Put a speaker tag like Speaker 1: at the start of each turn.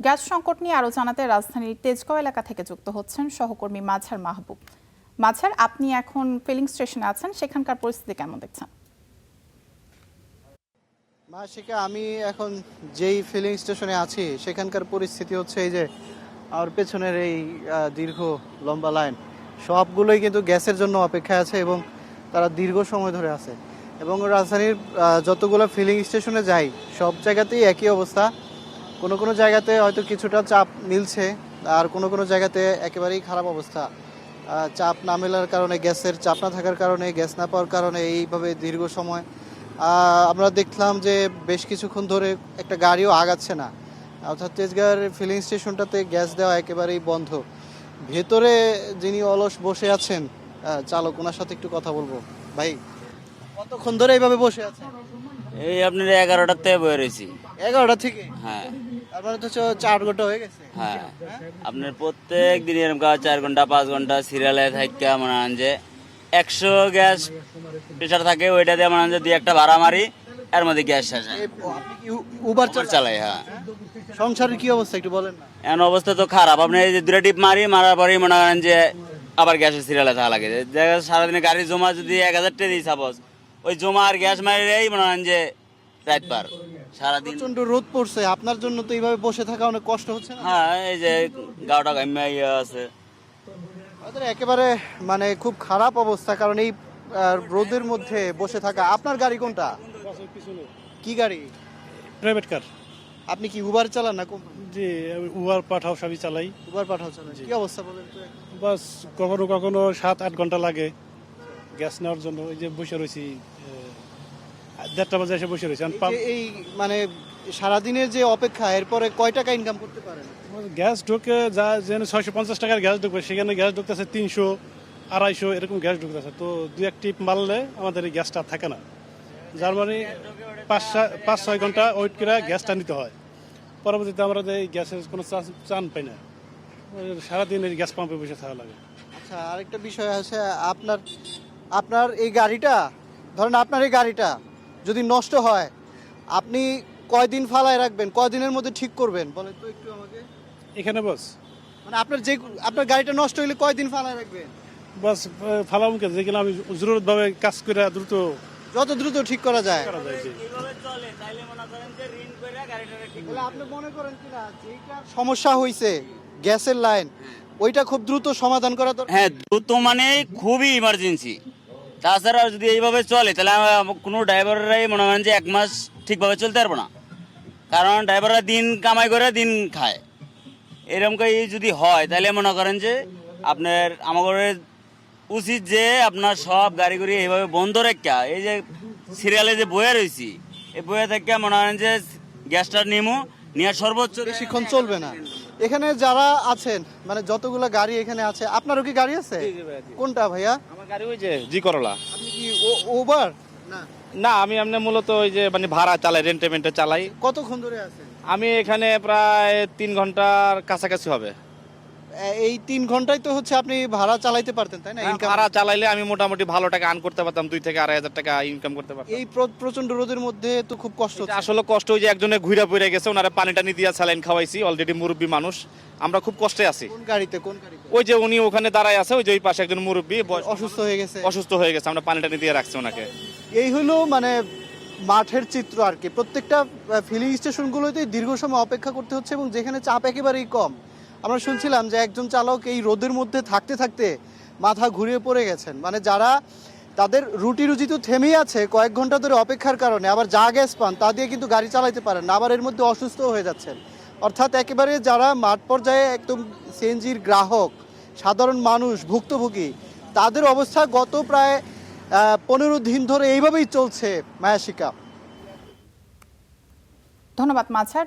Speaker 1: Gas সংকট নিয়ে আরও জানাতে রাজধানীর তেজগাঁও এলাকা থেকে যুক্ত হচ্ছেন সহকর্মী মাঝার মাহবুব। মাঝার, আপনি এখন ফিলিং স্টেশনে আছেন, সেখানকার পরিস্থিতি কেমন দেখছেন?
Speaker 2: মাসিকা, আমি এখন যেই ফিলিং স্টেশনে আছি সেখানকার পরিস্থিতি হচ্ছে এই যে আমার পেছনের এই দীর্ঘ লম্বা লাইন সবগুলোই কিন্তু গ্যাসের জন্য অপেক্ষায় আছে এবং তারা দীর্ঘ সময় ধরে আছে। এবং রাজধানীর যতগুলো ফিলিং স্টেশনে যাই সব জায়গাতেই একই অবস্থা। কোনো কোনো জায়গাতে হয়তো কিছুটা চাপ মিলছে, আর কোনো কোনো জায়গাতে একেবারেই খারাপ অবস্থা। চাপ না মেলার কারণে, গ্যাসের চাপ না থাকার কারণে, গ্যাস না পাওয়ার কারণে এইভাবে দীর্ঘ সময় আমরা দেখলাম যে বেশ কিছুক্ষণ ধরে একটা গাড়িও আগাচ্ছে না। অর্থাৎ তেজগাঁওয়ের ফিলিং স্টেশনটাতে গ্যাস দেওয়া একেবারেই বন্ধ। ভেতরে যিনি অলস বসে আছেন চালক, ওনার সাথে একটু কথা বলবো। ভাই, কতক্ষণ ধরে এইভাবে বসে আছেন?
Speaker 3: এই আপনার 11টার থেকে বয়ে রয়েছি।
Speaker 2: 11টা থেকে?
Speaker 3: হ্যাঁ
Speaker 2: তারপরে তো 4 ঘন্টা হয়ে গেছে।
Speaker 3: হ্যাঁ, আপনার প্রত্যেক দিন এরকম 4 ঘন্টা 5 ঘন্টা সিরিয়ালে থাকা মনে হয় যে 100 গ্যাস প্রেশার থাকে, ওইটা দিয়ে মনে হয় যে 2-1টা ভাড়া মারি, এর মধ্যে গ্যাস শেষ হয়।
Speaker 2: আপনি কি উবার
Speaker 3: চালাই? হ্যাঁ।
Speaker 2: সংসারের কি অবস্থা একটু বলেন না।
Speaker 3: এখন অবস্থা তো খারাপ। আপনি এই যে 2টা টিপ মারার পরেই মনে করেন যে আবার গ্যাসের সিরিয়ালে থাকা লাগে। সারাদিনে গাড়ির জমা যদি 1000 টাকা দিই সাপোজ, ওই জমা আর গ্যাস মারিলেই মনে হয় যে রাত পার সারাদিন।
Speaker 2: প্রচন্ড রোদ পড়ছে, আপনার জন্য তো এইভাবে বসে থাকা অনেক কষ্ট হচ্ছে না?
Speaker 3: হ্যাঁ, এই যে গাওটা গাম্মা ইয়ে আছে।
Speaker 2: ওদের একেবারে মানে খুব খারাপ অবস্থা, কারণ এই রোদের মধ্যে বসে থাকা। আপনার গাড়ি কোনটা? কি গাড়ি?
Speaker 4: Private car.
Speaker 2: আপনি কি উবার চালান না কোম্পানি?
Speaker 4: জি, আমি উবার পাঠাও সবই চালাই।
Speaker 2: উবার পাঠাও চালান? কি অবস্থা বলেন তো এখন?
Speaker 4: বাস কখনো কখনো 7-8 ঘন্টা লাগে গ্যাস নেওয়ার জন্য। ওই যে বসে রয়েছি 1:30টা বাজে এসে বসে রয়েছি।
Speaker 2: এই মানে সারাদিনের যে অপেক্ষা, এরপরে কয় টাকা ইনকাম করতে পারেন?
Speaker 4: গ্যাস ঢুকে যা যেন 650 টাকার গ্যাস ঢুকবে, সেখানে গ্যাস ঢুকতেছে 300, 250 এরকম গ্যাস ঢুকতেছে। তো 2-1 টিপ মারলে আমাদের এই গ্যাসটা থাকে না, যার মানে 5-6 ঘন্টা ওয়েট করে গ্যাসটা নিতে হয়। পরবর্তীতে আমরা এই গ্যাসের কোনো চান পাই না, সারাদিন এই গ্যাস পাম্পে বসে থাকা লাগে।
Speaker 2: আচ্ছা, আরেকটা বিষয় আছে, আপনার এই গাড়িটা, ধরেন আপনার এই গাড়িটা যদি নষ্ট হয়, আপনি কয়দিন ফালায় রাখবেন, কয়দিনের মধ্যে ঠিক করবেন বলেন তো একটু আমাকে।
Speaker 4: এখানে বাস
Speaker 2: মানে আপনার গাড়িটা নষ্ট হইলে কয়দিন ফালায় রাখবেন?
Speaker 4: বাস ফালামুখে যেখানে আমি জরুরতভাবে কাজ করে দ্রুত
Speaker 2: যত দ্রুত ঠিক করা যায়।
Speaker 4: করা যায়। জি,
Speaker 2: তাহলে আপনি মনে করেন কিনা যেটা সমস্যা হয়েছে গ্যাসের লাইন, ওইটা খুব দ্রুত সমাধান করা দরকার।
Speaker 3: হ্যাঁ, দ্রুত মানে খুবই ইমার্জেন্সি। তাছাড়া যদি এইভাবে চলে তাহলে কোনো ড্রাইভাররাই মনে করেন যে 1 মাস ঠিকভাবে চলতে পারবো না, কারণ ড্রাইভাররা দিন কামাই করে দিন খায়। এরকম যদি হয় তাহলে মনে করেন যে আমাদের উচিত যে আপনার সব গাড়ি এইভাবে বন্ধ রেখা, এই যে সিরিয়ালে যে বয়ে রয়েছি, এই বয়ে থেকে মনে করেন যে গ্যাসটা নিয়ে সর্বোচ্চ
Speaker 2: বেশিক্ষণ চলবে না। এখানে যারা আছেন, মানে যতগুলো গাড়ি এখানে আছে, আপনারও কি গাড়ি আছে? কোনটা ভাইয়া?
Speaker 5: আমার গাড়ি ওই যে জি করলা।
Speaker 2: আপনি কি উবার? না,
Speaker 5: না, আমি এমনি মূলত ওই যে মানে ভাড়া চালাই, রেন্টে চালাই।
Speaker 2: কতক্ষণ ধরে আছেন?
Speaker 5: আমি এখানে প্রায় 3 ঘন্টার কাছাকাছি হবে।
Speaker 2: এই 3 ঘন্টায় তো হচ্ছে আপনি ভাড়া চালাইতে পারতেন, তাই না? ইনকাম
Speaker 5: ভাড়া চালাইলে আমি মোটামুটি ভালো টাকা আর্ন করতে পারতাম, 2 থেকে 2.5 হাজার টাকা ইনকাম করতে পারতাম।
Speaker 2: এই প্রচন্ড রোদের মধ্যে তো খুব কষ্ট
Speaker 5: এটা
Speaker 2: হচ্ছে।
Speaker 5: আসলে কষ্ট, ওই যে একজনে ঘুরে পড়ে গেছে, ওনারা পানি টানি দিয়া স্যালাইন খাওয়াইছি, অলরেডি মুরব্বী মানুষ, আমরা খুব কষ্টে আছি।
Speaker 2: কোন গাড়িতে? কোন গাড়িতে?
Speaker 5: ওই যে উনি ওখানে দাঁড়ায় আছে, ওই যে ওই পাশে একজন মুরব্বী
Speaker 2: অসুস্থ হয়ে গেছে?
Speaker 5: অসুস্থ হয়ে গেছে, আমরা পানি টানি দিয়ে রাখছি ওনাকে।
Speaker 2: এই হলো মানে মাঠের চিত্র আর কি। প্রত্যেকটা ফিলিং স্টেশনগুলোতেই দীর্ঘ সময় অপেক্ষা করতে হচ্ছে এবং যেখানে চাপ একেবারেই কম। আমরা শুনছিলাম যে একজন চালক এই রোদের মধ্যে থাকতে থাকতে মাথা ঘুরিয়ে পড়ে গেছেন। মানে যারা তাদের রুটি রুজি তো থেমেই আছে কয়েক ঘন্টা ধরে অপেক্ষার কারণে, আবার যা গ্যাস পান তা দিয়ে কিন্তু গাড়ি চালাতে পারেন না, আবার এর মধ্যে অসুস্থ হয়ে যাচ্ছেন। অর্থাৎ একেবারে যারা মাঠ পর্যায়ে একদম সিএনজির গ্রাহক, সাধারণ মানুষ, ভুক্তভোগী, তাদের অবস্থা গত প্রায় 15 দিন ধরে এইভাবেই চলছে। মায়াশিকা।
Speaker 1: ধন্যবাদ মাঝার।